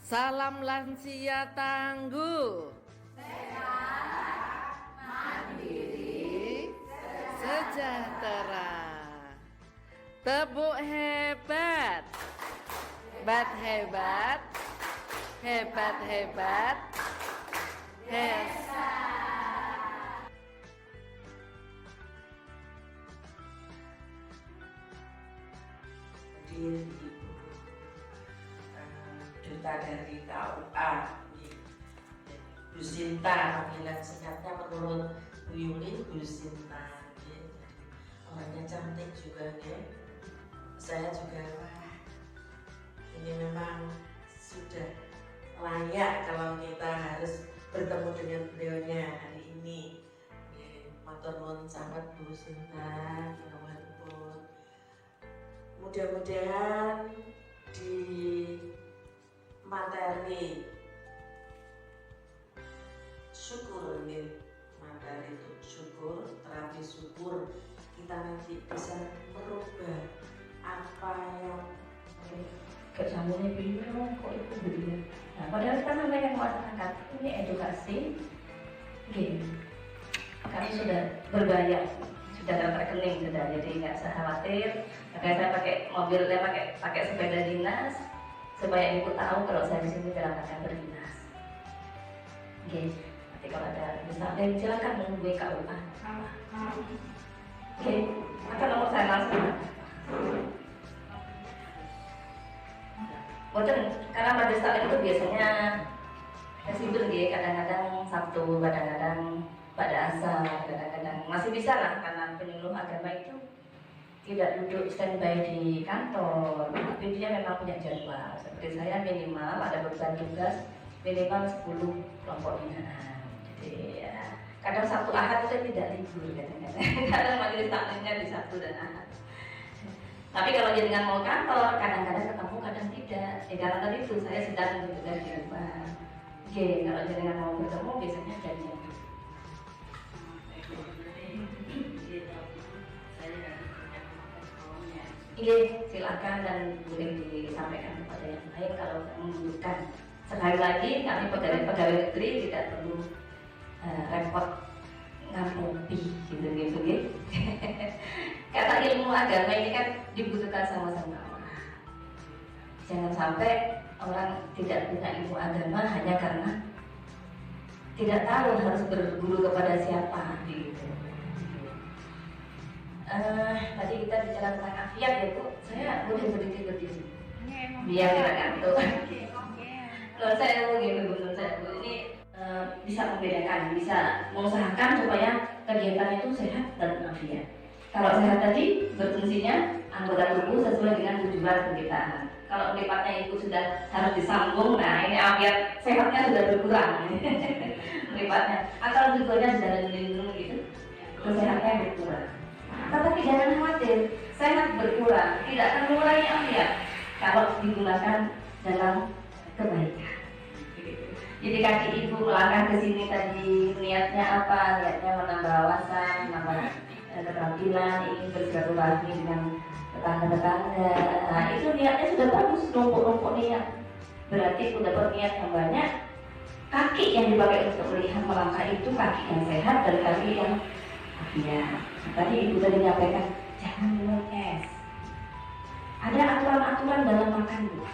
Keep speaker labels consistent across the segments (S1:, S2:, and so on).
S1: Salam lansia tangguh, mandiri, sejahtera. Tepuk hebat, hebat, hebat, Hesa.
S2: Hadir Ibu Duta dari KUA, Bu Sinta, panggilan singkatnya menurut Bu Yuli, Bu Sinta. Orangnya cantik juga, saya juga, wah, ini memang sudah layak kalau kita harus bertemu dengan beliaunya hari ini. Matur nuwun sangat Bu Sinta, mudah-mudahan di materi syukur nih, materi itu syukur, terapi syukur, kita nanti bisa merubah apa yang
S3: gak sambungnya beliau kok itu beliau. Nah, padahal kan namanya masyarakat ini edukasi, gini, kami sudah berbayar, sudah ada rekening sudah, jadi nggak usah khawatir. Makanya saya pakai mobil, saya pakai sepeda dinas supaya ibu tahu kalau saya di sini dalam keadaan berdinas. Oke, nanti kalau ada misalnya silakan menghubungi KUA. Oke, akan nomor saya langsung. Boten, karena pada saat itu biasanya fleksibel gitu, kadang-kadang Sabtu, kadang-kadang pada asar, kadang-kadang masih bisa lah, karena penyuluh agama itu tidak duduk standby di kantor, tapi dia memang punya jadwal. Seperti saya minimal ada beban tugas minimal 10 kelompok binaan. Jadi ya, kadang Sabtu Ahad itu tidak libur kadang-kadang. Kadang majelis taklimnya di Sabtu dan Ahad. Tapi kalau jenengan mau kantor, kadang-kadang ketemu, kadang tidak. Karena tadi itu saya sedang bertugas di rumah. Oke, kalau jenengan mau bertemu, biasanya janjian. Iya, silakan dan boleh disampaikan kepada yang lain kalau membutuhkan. Sekali lagi, kami pegawai negeri tidak perlu repot ngampi gitu. Karena ilmu agama ini kan dibutuhkan sama-sama orang. Jangan sampai orang tidak punya ilmu agama hanya karena tidak tahu harus berguru kepada siapa gitu. Tadi kita bicara tentang afiat ya Bu, saya boleh berdiri biar tidak ngantuk. Kalau saya begini menurut saya Bu, ini bisa membedakan, bisa mengusahakan supaya kegiatan itu sehat dan afiat. Kalau sehat tadi berfungsinya anggota tubuh sesuai dengan tujuan penciptaan. Kalau melipatnya itu sudah harus disambung, nah ini afiat sehatnya sudah berkurang. Melipatnya, atau tujuannya sudah melindungi gitu, kesehatannya berkurang. Tetapi jangan khawatir, sehat berkurang, tidak akan mengurangi afiat kalau digunakan dalam kebaikan. Jadi kaki ibu melangkah ke sini tadi niatnya apa? Niatnya menambah wawasan, menambah keterampilan, ingin bersilaturahmi dengan tetangga-tetangga. Nah itu niatnya sudah bagus, numpuk niat. Berarti sudah berniat yang banyak. Kaki yang dipakai untuk melihat melangkah itu kaki yang sehat dan kaki yang afiat. Tadi ibu tadi menyampaikan jangan minum es. Ada aturan-aturan dalam makan Bu.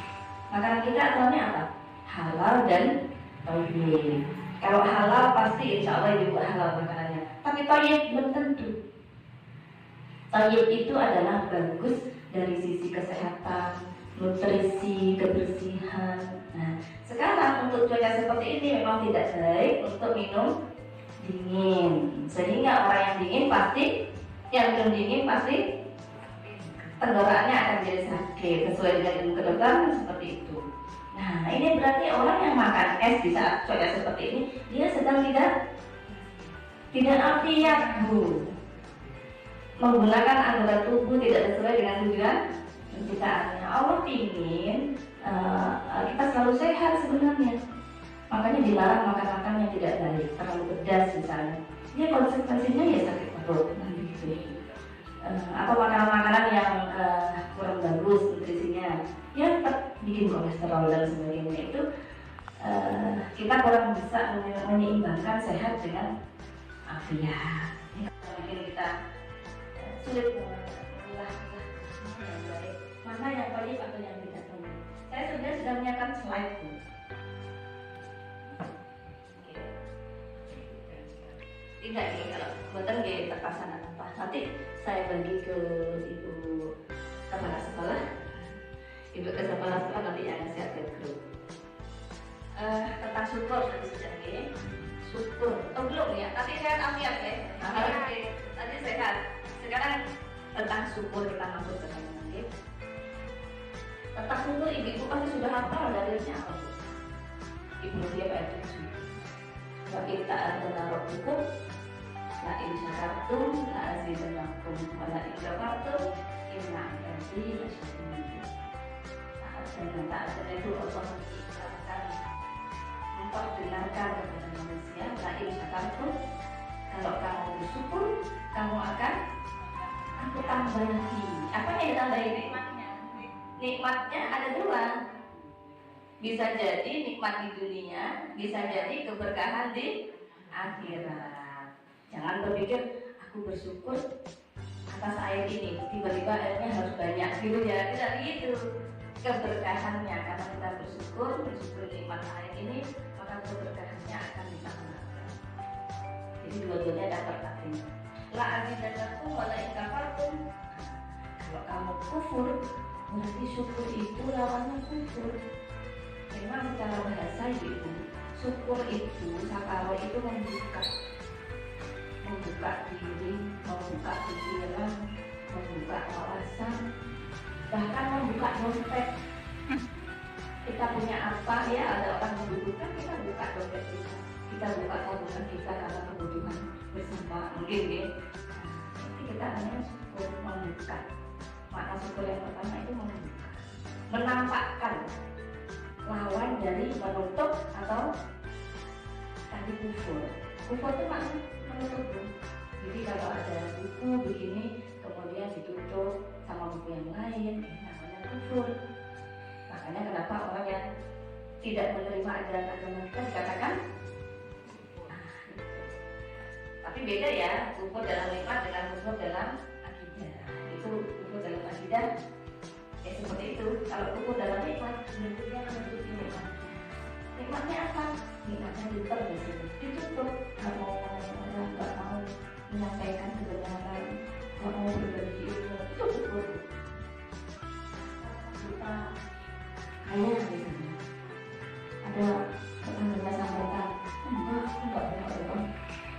S3: Makanan kita aturannya apa? Halal dan thayyib. Kalau halal pasti insya Allah ibu halal makanannya. Tapi thayyib belum tentu. Thayyib itu adalah bagus dari sisi kesehatan, nutrisi, kebersihan. Nah, sekarang untuk cuaca seperti ini memang tidak baik untuk minum dingin, sehingga orang yang dingin pasti, yang minum dingin pasti tenggorokannya akan jadi sakit sesuai dengan ilmu kedokteran seperti itu. Nah ini berarti orang yang makan es di saat cuaca seperti ini dia sedang tidak afiat Bu, menggunakan anggota tubuh tidak sesuai dengan tujuan penciptaannya. Allah ingin kita selalu sehat sebenarnya. Makanya dilarang makan-makan yang tidak baik, terlalu pedas misalnya. Ya konsekuensinya ya sakit perut gitu. Atau makanan-makanan yang kurang bagus nutrisinya, ya bikin kolesterol dan sebagainya itu kita kurang bisa menyeimbangkan sehat dengan afiat. Ini bikin kita sulit memilah mana yang baik, mana yang baik atau yang tidak baik. Saya sebenarnya sudah menyiapkan slide bu. Tidak nih kalau buatan gaya terpasang apa. Nanti saya bagi ke ibu kepala sekolah. Ibu kepala sekolah nanti yang siap ke grup. Tentang syukur tadi sudah nih. Syukur. Oh belum ya. Nanti saya afiat ya. Nanti sehat. Sekarang tentang syukur kita masuk ke dalam lagi. Tentang syukur ibu pasti sudah hafal dalilnya apa bu? Ibu dia ayat 7. Wa kita adalah hukum. La in syakartum la azidannakum wa la in kafartum inna azabi lasyadid. Taat dan taat itu Allah mengikrarkan, memperdengarkan kepada manusia. La in syakartum, kalau kamu bersyukur kamu akan aku tambahi. Apa yang ditambahi? Nikmatnya ada dua. Bisa jadi nikmat di dunia, bisa jadi keberkahan di akhirat. Jangan berpikir aku bersyukur atas air ini, tiba-tiba airnya harus banyak gitu ya. Tidak gitu. Keberkahannya karena kita bersyukur nikmat air ini, maka keberkahannya akan kita menangkan. Jadi dua-duanya dapat artinya. La azidannakum wa la in kafartum. Kalau kamu kufur, berarti syukur itu lawannya kufur. Memang secara bahasa itu syukur itu, sakaro itu membuka diri, membuka pikiran, membuka wawasan, bahkan membuka dompet. Kita punya apa ya, ada orang membutuhkan, kita buka dompet kita buka tabungan kita karena kebutuhan bersama mungkin ya. Nanti kita hanya syukur membuka. Makna syukur yang pertama itu membuka, menampakkan lawan dari menutup atau tadi kufur. Kufur itu makna menutup. Jadi kalau ada buku begini kemudian ditutup sama buku yang lain, namanya kufur. Makanya kenapa orang yang tidak menerima ajaran agama kita dikatakan tapi beda ya, kufur dalam nikmat dengan kufur dalam akidah. Itu kufur dalam akidah ya seperti itu. Kalau kufur dalam nikmat bentuknya menutupi nikmat. Nikmatnya apa? Nikmatnya ditutup, nggak mau menyampaikan kebenaran, nggak mau berbagi ilmu, itu kufur. Kita kaya misalnya, ada teman-teman sampaikan, enggak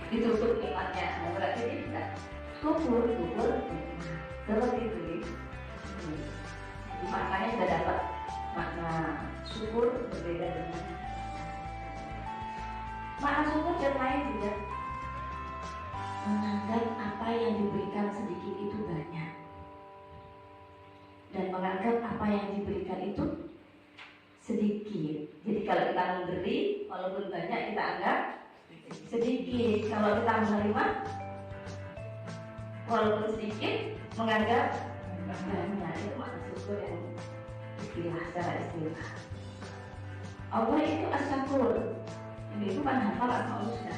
S3: ditutup nikmatnya, berarti tidak kufur seperti itu. Jadi maknanya sudah dapat makna syukur berbeda dengan makna syukur dan lain juga menganggap apa yang diberikan sedikit itu banyak dan menganggap apa yang diberikan itu sedikit. Jadi kalau kita memberi walaupun banyak kita anggap sedikit, kalau kita menerima walaupun sedikit menganggap banyak. Itu makna syukur yang istilah secara istilah. Allah itu asyakur. Ini itu kan hafal asma husna.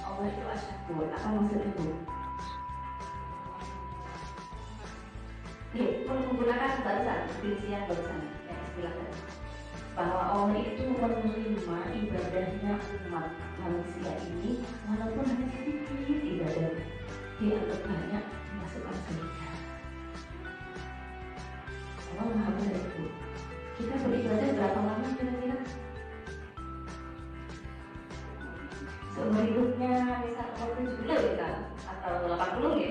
S3: Allah itu asyakur. Apa maksudnya itu? Menggunakan barusan rincian barusan yang istilah tadi, bahwa Allah itu menerima ibadahnya umat manusia ini walaupun hanya sedikit ibadahnya, dianggap banyak dimasukkan surga. Allah maha benar itu. Kita beribadah berapa lama kira-kira? Seumur hidupnya misalnya 70 kita atau 80 ya,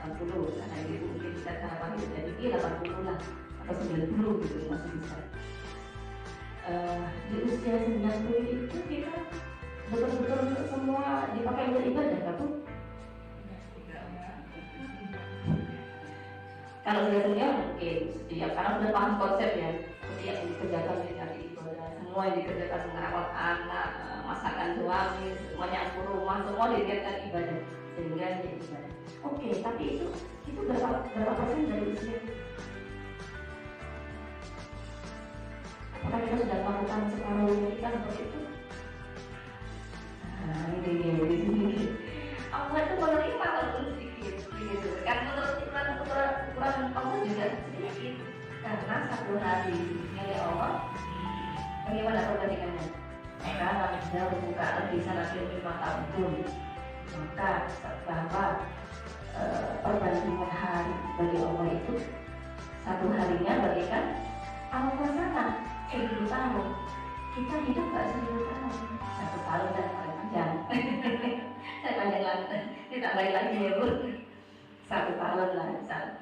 S3: 80 karena itu mungkin kita harapan hidup dari 80 lah atau 90 gitu masih bisa. Di usia 90 itu kita betul-betul semua dipakai untuk ibadah kan tuh? Kalau sudah senior mungkin setiap karena sudah paham konsep ya, seperti yang dikerjakan dari ibadah, semua yang dikerjakan merawat anak, masakan suami, semuanya nyapu rumah, semua dilihatkan ibadah sehingga jadi ibadah. Oke, tapi itu berapa persen dari usia? apakah kita sudah melakukan separuh kita seperti itu? Nah, ini. Allah itu menerima walaupun sedikit, begitu. Kan menurut ukuran Allah juga sedikit, karena satu hari milik Allah. Bagaimana perbandingannya? Maka apabila berbuka lebih sangat lebih tahun, maka bahwa perbandingan hari bagi Allah itu satu harinya bagikan Allah sana 1000 tahun. Kita hidup nggak 1000 tahun, 1 tahun dan paling panjang. Saya panjang lagi, tidak baik lagi ya Bu. 1 tahun lah, 1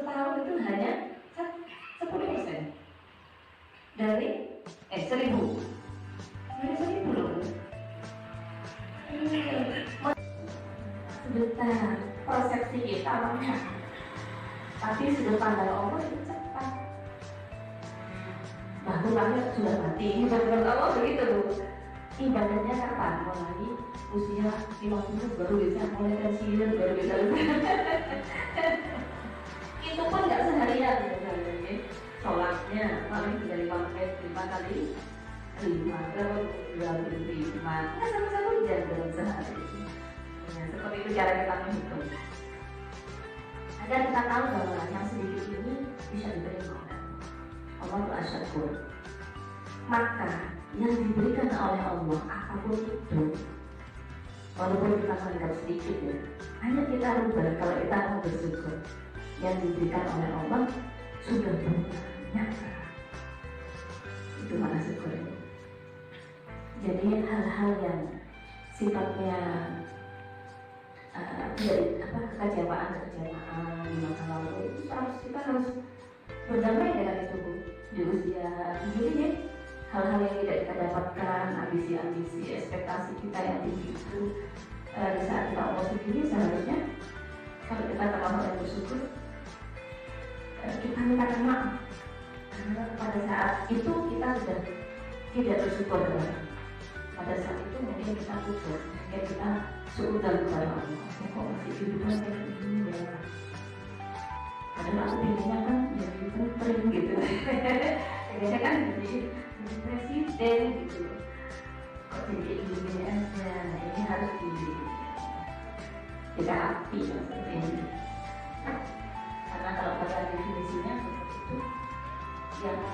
S3: tahun itu hanya 10% dari 1000 loh. Sebentar, persepsi kita lama, tapi sudut pandang Allah itu cepat. Bahkan lahir sudah mati, menurut Allah begitu loh. Ibadahnya kapan? Mulai usia 50 baru bisa, mulai pensiun baru bisa. Itu pun nggak seharian sebenarnya. Sholatnya paling bisa 5 kali 5 berapa 25, nggak sama-sama jam dalam sehari. Ya, seperti itu cara kita menghitung. Agar kita tahu bahwa yang sedikit ini bisa diterima oleh Allah itu asyakur. Maka yang diberikan oleh Allah apapun itu, walaupun kita menganggap sedikit ya, hanya kita rubah kalau kita mau bersyukur. Yang diberikan oleh Allah sudah banyak. Itu mana syukur ini. Jadi hal-hal yang sifatnya kekecewaan di masa lalu itu kita harus berdamai dengan itu Bu. Di usia ini ya, hal-hal yang tidak kita dapatkan, ambisi-ambisi, ekspektasi kita yang tinggi itu di saat kita Allah sendiri seharusnya kalau kita terlalu yang bersyukur kita minta maaf karena pada saat itu kita sudah tidak bersyukur pada saat itu mungkin kita kufur ya kita seudang kepada Allah kok masih kehidupan kayak gini ya padahal aku pinginnya kan jadi menteri gitu pengennya kan jadi presiden gitu kok jadi gini aja nah ini harus kita api maksudnya ini karena kalau pada definisinya seperti itu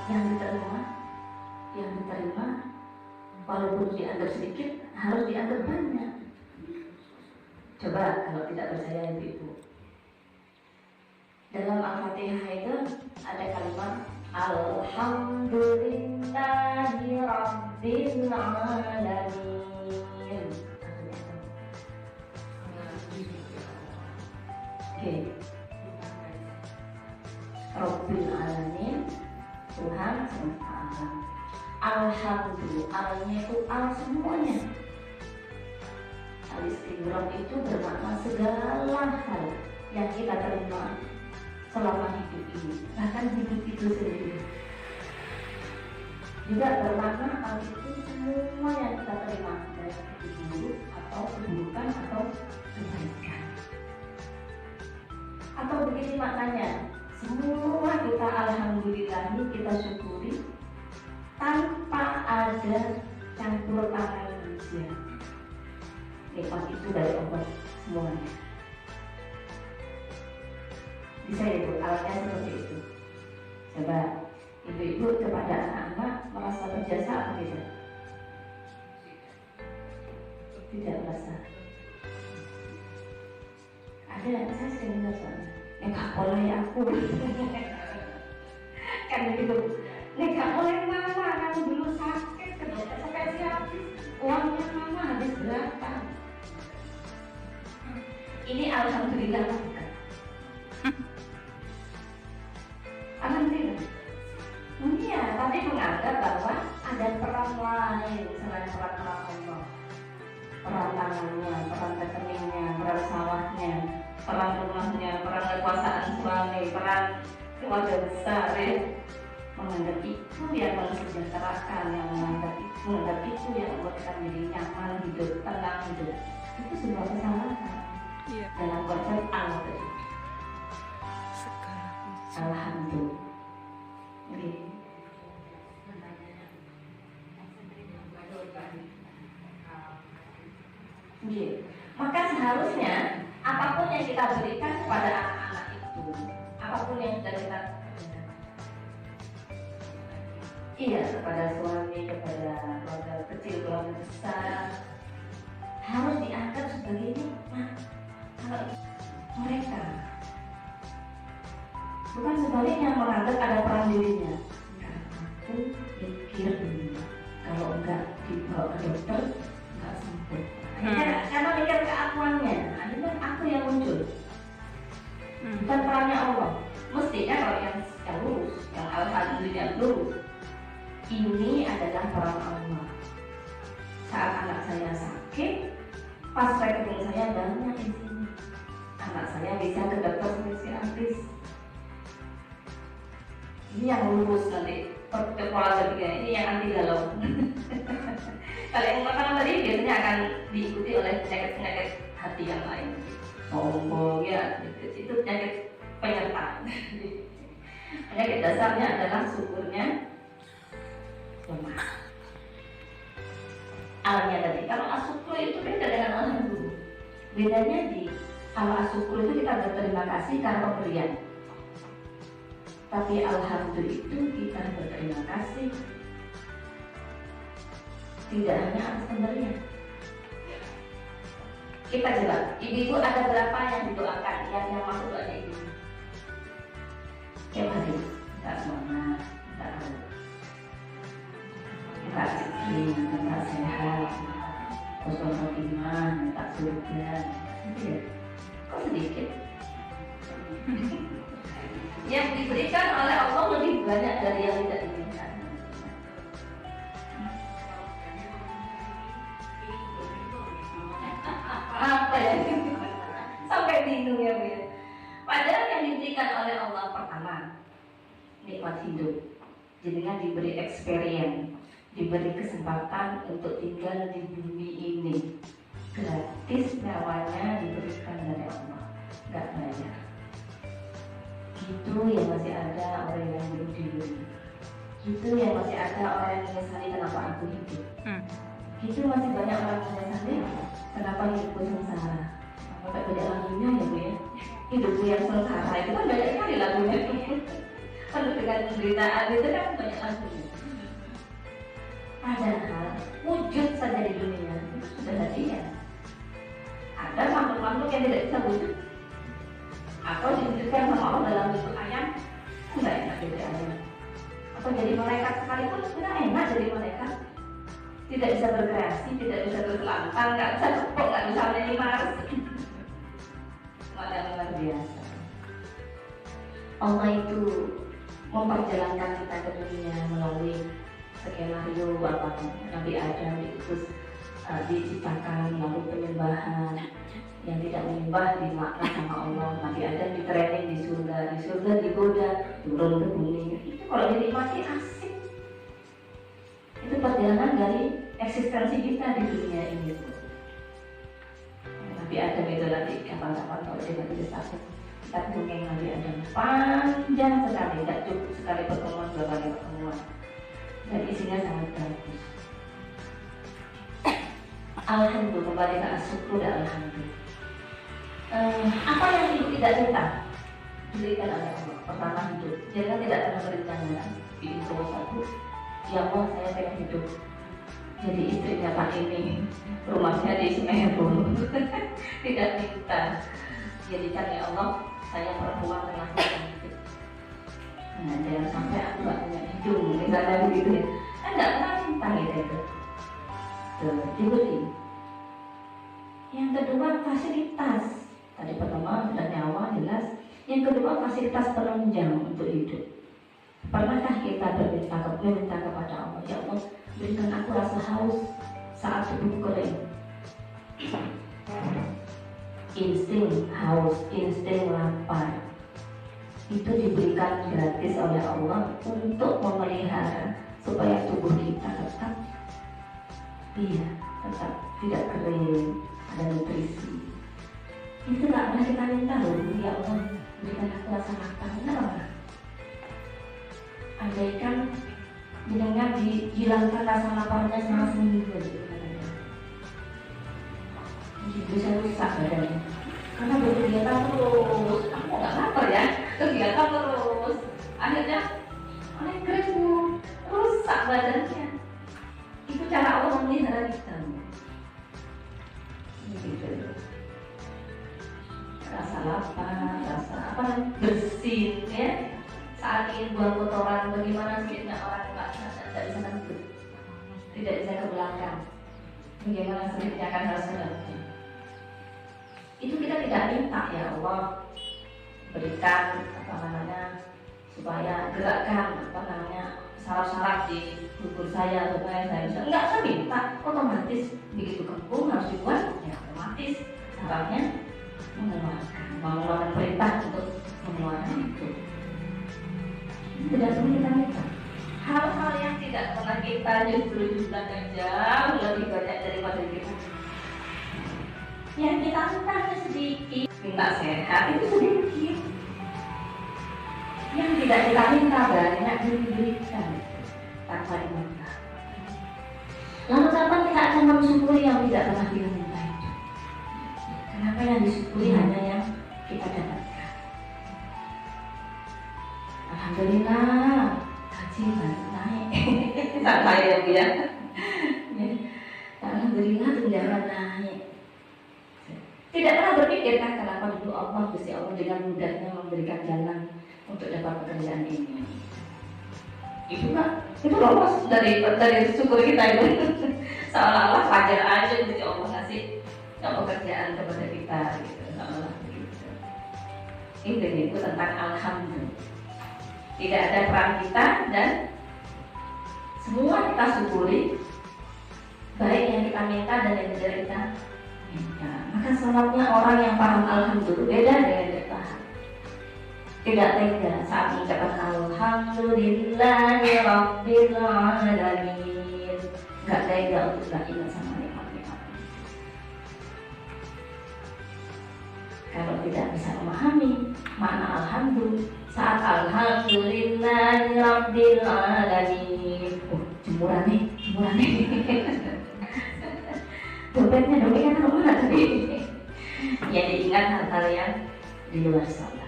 S3: yang diterima walaupun dianggap sedikit harus dianggap banyak. Coba kalau tidak percaya ibu dalam Al-Fatihah itu ada kalimat Alhamdulillahi Rabbil Alamin. Oke. Rabbil Alamin, Tuhan semesta alam. Alhamdulillah, alnya itu al semuanya. Al-Istighraq itu bermakna segala hal yang kita terima selama hidup ini, bahkan hidup itu sendiri. Juga bermakna al itu semua yang kita terima, baik itu buruk atau keburukan atau kebaikan. Atau begini maknanya, semua kita alhamdulillahi, kita syukuri tanpa ada campur tangan manusia. Nikmat itu dari Allah semuanya. Bisa ya Bu, alatnya seperti itu. Coba ibu-ibu kepada anak-anak merasa berjasa atau tidak? Tidak merasa. Ada, saya sering dengar soalnya nggak boleh aku kan begitu nggak boleh mama kamu dulu sakit ke dokter spesialis uangnya mama habis berapa ini alhamdulillah bukan alhamdulillah iya tapi menganggap bahwa ada peran lain selain peran Allah, peran tangannya, peran rekeningnya, peran sawahnya, peran rumahnya, peran kekuasaan suami, peran keluarga besar ya. Menganggap itu yang mensejahterakan, yang menganggap itu yang membuatkan diri nyaman hidup, tenang hidup. Itu sebuah kesalahan dalam konsep Allah tadi. Alhamdulillah. Oke. Maka seharusnya apapun yang kita berikan kepada anak-anak itu, apapun yang sudah kita kepada suami, kepada keluarga kecil, keluarga besar, harus dianggap sebagai nikmat. Kalau mereka bukan sebaliknya menganggap ada peran dirinya. Enggak, aku mikir dulu. Kalau enggak dibawa ke dokter, enggak sembuh. Karena mikir keakuannya, akhirnya aku yang muncul. Bukan perannya Allah. Mestinya kalau yang lurus, yang alhamdulillah lurus, ini adalah peran Allah. Saat anak saya sakit, pas rekening saya banyak di sini, anak saya bisa ke dokter spesialis. Ini yang lurus nanti pola ketiga ini yang anti galau. Kalau yang pertama tadi biasanya akan diikuti oleh penyakit-penyakit hati yang lain, sombong ya, itu penyakit penyertaan. Penyakit dasarnya adalah syukurnya lemah. Alnya tadi, kalau asyukur itu beda dengan alhamdulillah. Bedanya kalau asyukur itu kita berterima kasih karena pemberian. Tapi alhamdulillah itu kita berterima kasih tidak hanya atas pemberian. Kita coba, ibu-ibu ada berapa yang didoakan, yang masuk doanya ibu? Tiap hari, minta semangat, minta tahu, minta rezeki, minta sehat, husnul khotimah, minta surga. Gitu ya? Kok sedikit? Yang diberikan oleh Allah lebih banyak dari yang tidak diinginkan. Apa ya? Sampai bingung ya Bu ya. Padahal yang diberikan oleh Allah pertama nikmat hidup. Jenengan diberi experience, diberi kesempatan untuk tinggal di bumi ini. Gratis nyawanya diberikan dari Allah, nggak bayar. Itu yang masih ada orang yang hidup di dunia. Itu yang masih ada orang yang menyesali kenapa aku hidup. Itu masih banyak orang yang menyesali kenapa hidupku sengsara. Sampai banyak lagunya ya Bu ya. Hidupku yang sengsara itu kan banyak sekali lagunya. Penuh dengan penderitaan itu kan banyak lagunya. Padahal wujud saja di dunia itu sudah ada dia. Ada makhluk-makhluk yang tidak bisa wujud. Atau diwujudkan sama Allah dalam bentuk ayam, enggak enak jadi ayam. Atau jadi malaikat sekalipun enggak enak jadi malaikat. Tidak bisa berkreasi, tidak bisa berkelantang, nggak bisa kepok, nggak bisa menyanyi Mars. Ada luar biasa. Allah itu memperjalankan kita ke dunia melalui skenario apa Nabi Adam diutus diciptakan lalu penyembahan yang tidak menyembah dimakan sama Allah. Nabi Adam di training di surga digoda turun ke bumi. Itu kalau dinikmati asik. Itu perjalanan dari eksistensi kita di dunia ini. Nabi Adam itu nanti kapan-kapan kalau dia mati sakit kita dongeng Nabi Adam panjang sekali, tidak cukup sekali pertemuan, 2 kali pertemuan, dan isinya sangat bagus. Alhamdulillah, kembali ke syukur dan alhamdulillah. Apa yang ibu tidak minta diberikan oleh Allah? Pertama hidup. Jangan tidak pernah berencana bikin satu. Ya Allah, saya pengen hidup jadi istrinya Pak ini, rumahnya di Semeru. Tidak minta. Jadikan ya Allah, saya perempuan tengah hidup. Nah, jangan sampai aku gak punya hidung, misalnya begitu ya. Enggak pernah minta gitu. Diberi. Yang kedua fasilitas. Tadi pertama sudah nyawa jelas. Yang kedua fasilitas penunjang untuk hidup. Pernahkah kita meminta kepada Allah, ya Allah, berikan aku rasa haus saat tubuhku kering. Insting haus, insting lapar, itu diberikan gratis oleh Allah untuk memelihara supaya tubuh kita tetap tidak kering, ada nutrisi. Itu gak pernah kita minta loh, ya Allah, berikan aku rasa lapar. Benar nggak? Andaikan jenengan dihilangkan rasa laparnya selama seminggu, bisa rusak badannya karena berkegiatan terus. Aku nggak lapar ya, kegiatan terus, akhirnya oleh keringu rusak badannya. Itu cara Allah memelihara kita. Gitu. Rasa lapar, rasa apa bersin ya. Saat ingin buang kotoran, bagaimana sulitnya orang tidak bisa kentut, tidak bisa ke belakang. Bagaimana sulitnya kan harus ke belakang. Itu kita tidak minta ya Allah berikan apa namanya supaya gerakkan apa namanya saraf-saraf di tubuh saya supaya saya bisa. Enggak, saya minta otomatis begitu kembung harus dibuat ya otomatis sarafnya mengeluarkan perintah untuk mengeluarkan itu. Tidak perlu kita minta. Hal-hal yang tidak pernah kita justru jumlahnya jauh lebih banyak daripada kita. Yang kita minta sedikit, minta sehat itu sedikit. Yang tidak kita minta banyak diberikan tanpa diminta. Lalu kapan kita akan mensyukuri yang tidak pernah kita minta itu? Kenapa yang disyukuri hanya yang kita dapatkan? Alhamdulillah, gaji baru naik. Sampai ya Bu ya. Alhamdulillah tunjangan naik. Tidak pernah berpikir kan kenapa dulu Allah Gusti Allah dengan mudahnya memberikan jalan untuk dapat pekerjaan ini. Itu kan, itu lolos dari syukur kita itu. Seolah-olah wajar aja Gusti Allah ngasih pekerjaan kepada kita gitu. Seolah begitu. Ini itu tentang alhamdulillah. Tidak ada peran kita dan semua kita syukuri, baik yang kita minta dan yang tidak kita minta. Maka selamatnya orang yang paham alhamdulillah beda dengan yang paham. Tidak tega saat mengucapkan alhamdulillahi rabbil alamin. Gak tega untuk gak ingat sama nikmat-nikmat. Kalau tidak bisa memahami makna alhamdulillah saat alhamdulillahi rabbil alamin. Jemuran nih. Dompetnya kemana tadi? Ya diingat hal-hal yang di luar sana.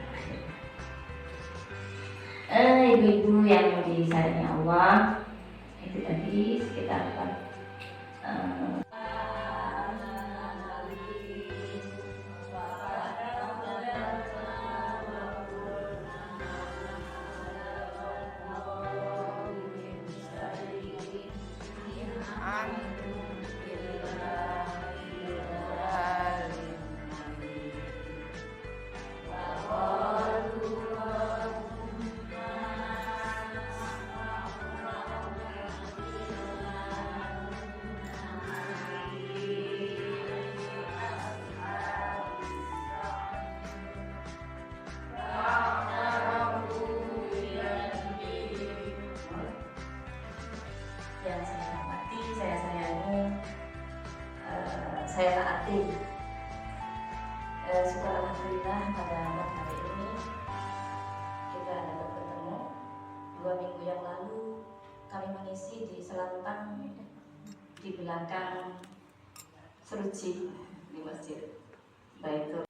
S3: Ibu-ibu yang disayangi Allah, itu tadi sekitar yang saya hormati, saya sayangi, saya taati. Syukur alhamdulillah pada malam hari ini kita dapat bertemu. 2 minggu yang lalu kami mengisi di selantang di belakang seruji di masjid Baitur